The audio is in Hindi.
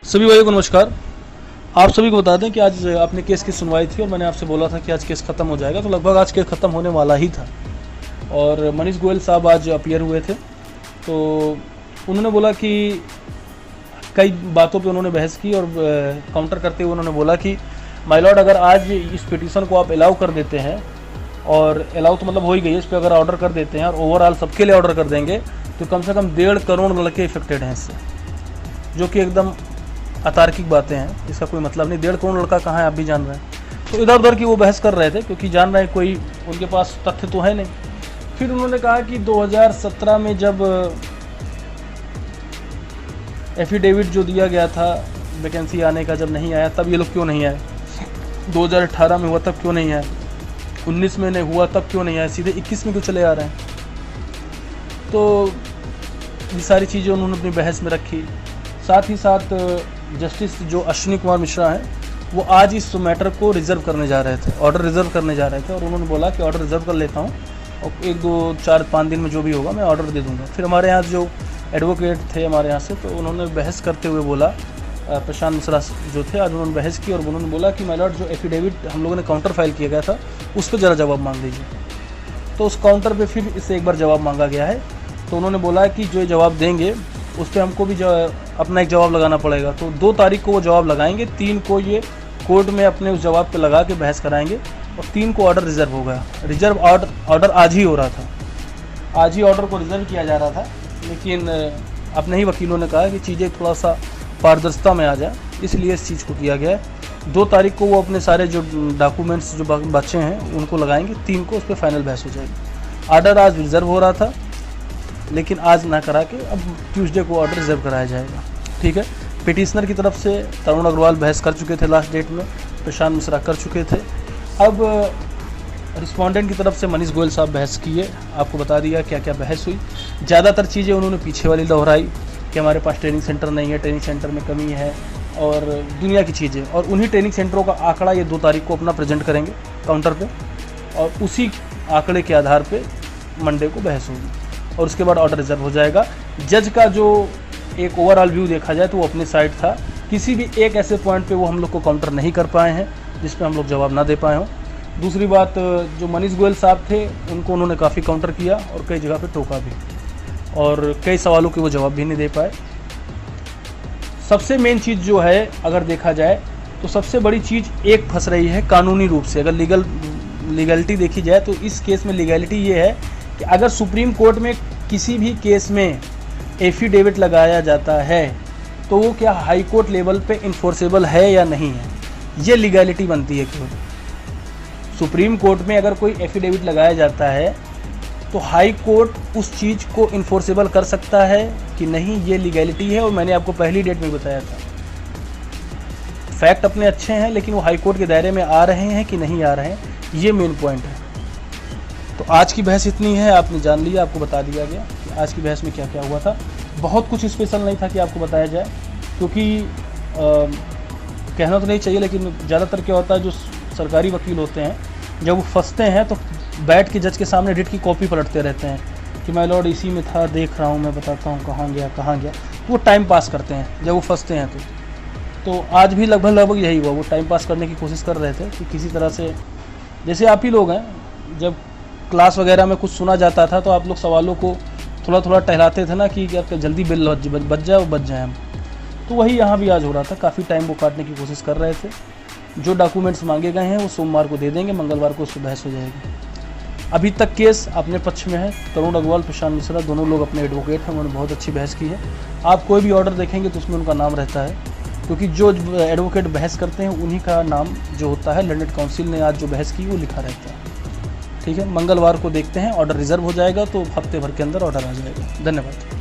सभी भाइयों को नमस्कार। आप सभी को बता दें कि आज अपने केस की सुनवाई थी और मैंने आपसे बोला था कि आज केस ख़त्म हो जाएगा, तो लगभग आज केस ख़त्म होने वाला ही था। और मनीष गोयल साहब आज अपीयर हुए थे, तो उन्होंने बोला कि कई बातों पे उन्होंने बहस की और काउंटर करते हुए उन्होंने बोला कि माय लॉर्ड, अगर आज इस पिटीशन को आप अलाउ कर देते हैं, और अलाउ तो मतलब हो ही गई है, इस पर अगर ऑर्डर कर देते हैं और ओवरऑल सबके लिए ऑर्डर कर देंगे तो कम से कम 1.5 करोड़ लड़के इफेक्टेड हैं इससे, जो कि एकदम अतार्किक बातें हैं। इसका कोई मतलब नहीं। 1.5 करोड़ लड़का कहाँ है आप भी जान रहे हैं। तो इधर उधर की वो बहस कर रहे थे, क्योंकि जान रहे हैं कोई उनके पास तथ्य तो है नहीं। फिर उन्होंने कहा कि 2017 में जब एफिडेविट जो दिया गया था वैकेंसी आने का, जब नहीं आया तब ये लोग क्यों नहीं आए। 2018 में हुआ तब क्यों नहीं आए, 19 में नहीं हुआ तब क्यों नहीं आए, सीधे 21 में क्यों चले आ रहे हैं। तो ये सारी चीज़ें उन्होंने अपनी बहस में रखी। साथ ही साथ जस्टिस जो अश्विनी कुमार मिश्रा हैं, वो आज इस मैटर को रिजर्व करने जा रहे थे, ऑर्डर रिजर्व करने जा रहे थे, और उन्होंने बोला कि ऑर्डर रिजर्व कर लेता हूँ और 1, 2, 4, 5 दिन में जो भी होगा मैं ऑर्डर दे दूँगा। फिर हमारे यहाँ जो एडवोकेट थे हमारे यहाँ से, तो उन्होंने बहस करते हुए बोला, प्रशांत मिश्रा जो थे, आज उन्होंने बहस की और उन्होंने बोला कि माय लॉर्ड, जो एफिडेविट हम लोगों ने काउंटर फाइल किया गया था उस पर ज़रा जवाब मांग लीजिए। तो उस काउंटर पे फिर इससे एक बार जवाब मांगा गया है। तो उन्होंने बोला कि जो जवाब देंगे उस पर हमको भी अपना एक जवाब लगाना पड़ेगा। तो 2 तारीख को वो जवाब लगाएंगे, 3 को ये कोर्ट में अपने उस जवाब पे लगा के बहस कराएंगे, और 3 को ऑर्डर रिजर्व हो गया। रिजर्व ऑर्डर आज ही हो रहा था, आज ही ऑर्डर को रिजर्व किया जा रहा था, लेकिन अपने ही वकीलों ने कहा कि चीज़ें थोड़ा सा पारदर्शिता में आ जाए, इसलिए इस चीज़ को किया गया है। 2 तारीख को वो अपने सारे जो डॉक्यूमेंट्स जो बच्चे हैं उनको लगाएंगे, 3 को उस पर फाइनल बहस हो जाएगी। ऑर्डर आज रिजर्व हो रहा था, लेकिन आज ना करा के अब ट्यूसडे को ऑर्डर रिजर्व कराया जाएगा। ठीक है। पिटिशनर की तरफ से तरुण अग्रवाल बहस कर चुके थे लास्ट डेट में, प्रशांत मिश्रा कर चुके थे। अब रिस्पोंडेंट की तरफ से मनीष गोयल साहब बहस किए, आपको बता दिया क्या क्या बहस हुई। ज़्यादातर चीज़ें उन्होंने पीछे वाली दोहराई कि हमारे पास ट्रेनिंग सेंटर नहीं है, ट्रेनिंग सेंटर में कमी है, और दुनिया की चीज़ें। और उन्हीं ट्रेनिंग सेंटरों का आंकड़ा ये 2 तारीख को अपना प्रेजेंट करेंगे काउंटर पे, और उसी आंकड़े के आधार पे मंडे को बहस होगी और उसके बाद ऑर्डर रिजर्व हो जाएगा। जज का जो एक ओवरऑल व्यू देखा जाए तो वो अपनी साइड था। किसी भी एक ऐसे पॉइंट पे वो हम लोग को काउंटर नहीं कर पाए हैं जिस पे हम लोग जवाब ना दे पाए हों। दूसरी बात, जो मनीष गोयल साहब थे उनको उन्होंने काफ़ी काउंटर किया और कई जगह पे टोका भी, और कई सवालों के वो जवाब भी नहीं दे पाए। सबसे मेन चीज़ जो है, अगर देखा जाए तो सबसे बड़ी चीज़ एक फंस रही है कानूनी रूप से। अगर लीगलिटी देखी जाए तो इस केस में लीगलिटी ये है कि अगर सुप्रीम कोर्ट में किसी भी केस में एफिडेविट लगाया जाता है तो वो क्या हाई कोर्ट लेवल पे इन्फोर्सेबल है या नहीं है, ये लीगलिटी बनती है। क्यों सुप्रीम कोर्ट में अगर कोई एफिडेविट लगाया जाता है तो हाई कोर्ट उस चीज़ को इन्फोर्सेबल कर सकता है कि नहीं, ये लीगलिटी है। और मैंने आपको पहली डेट में बताया था, फैक्ट अपने अच्छे हैं लेकिन वो हाई कोर्ट के दायरे में आ रहे हैं कि नहीं आ रहे हैं, ये मेन पॉइंट है। तो आज की बहस इतनी है, आपने जान लिया, आपको बता दिया गया कि आज की बहस में क्या क्या हुआ था। बहुत कुछ स्पेशल नहीं था कि आपको बताया जाए, क्योंकि कहना तो नहीं चाहिए, लेकिन ज़्यादातर क्या होता है, जो सरकारी वकील होते हैं जब वो फंसते हैं तो बैठ के जज के सामने डिट की कॉपी पलटते रहते हैं कि माय लॉर्ड इसी में था, देख रहा हूँ, मैं बताता हूँ कहाँ गया। वो टाइम पास करते हैं जब वो फंसते हैं। तो आज भी लगभग यही हुआ, वो टाइम पास करने की कोशिश कर रहे थे कि किसी तरह से, जैसे आप ही लोग हैं, जब क्लास वगैरह में कुछ सुना जाता था तो आप लोग सवालों को थोड़ा थोड़ा टहलाते थे ना कि जल्दी बिल बच जाए हम। तो वही यहाँ भी आज हो रहा था, काफ़ी टाइम वो काटने की कोशिश कर रहे थे। जो डॉक्यूमेंट्स मांगे गए हैं वो सोमवार को दे देंगे, मंगलवार को उस पर बहस हो जाएगी। अभी तक केस अपने पक्ष में है। तरुण अग्रवाल, प्रशांत मिश्रा दोनों लोग अपने एडवोकेट हैं, उन्होंने बहुत अच्छी बहस की है। आप कोई भी ऑर्डर देखेंगे तो उसमें उनका नाम रहता है, क्योंकि जो एडवोकेट बहस करते हैं उन्हीं का नाम जो होता है, लर्नेड काउंसिल ने आज जो बहस की वो लिखा रहता है। ठीक है, मंगलवार को देखते हैं, ऑर्डर रिजर्व हो जाएगा तो हफ्ते भर के अंदर ऑर्डर आ जाएगा। धन्यवाद।